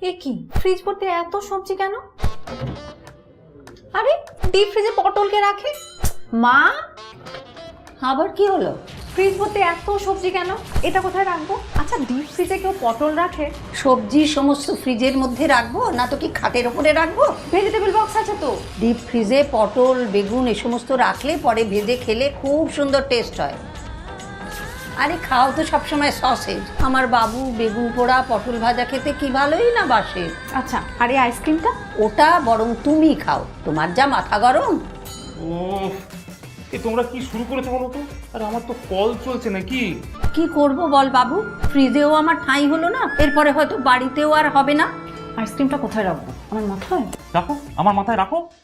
এ কি ফ্রিজ ভর্তি এত সবজি কেন? আরে ডিপ ফ্রিজে পটলকে রাখে। মা আবার কি হলো? ফ্রিজ ভর্তি এত সবজি কেন? এটা কোথায় রাখবো? আচ্ছা ডিপ ফ্রিজে কেউ পটল রাখে? সবজি সমস্ত ফ্রিজের মধ্যে রাখবো না তো কি খাটের ওপরে রাখবো? ভেজিটেবল বক্স আছে তো। ডিপ ফ্রিজে পটল বেগুন এ সমস্ত রাখলে পরে ভেজে খেলে খুব সুন্দর টেস্ট হয়। আরে খাও তো সবসময় সসেজ। আমার বাবু বেগুন পোড়া পটল ভাজা খেতে কি ভালোই না বাসে। আচ্ছা আর এই আইসক্রিমটা? ওটা বরং তুমি খাও, তোমার যা মাথা গরম। ও তোমরা কি শুরু করেছো বলো তো? আরে আমার তো কল চলছে নাকি। কি করব বল বাবু, ফ্রিজেও আমার ঠাঁই হলো না, এরপরে হয়তো বাড়িতেও আর হবে না। আইসক্রিমটা কোথায় রাখবো? আমার মাথায়? রাখো, আমার মাথায় রাখো।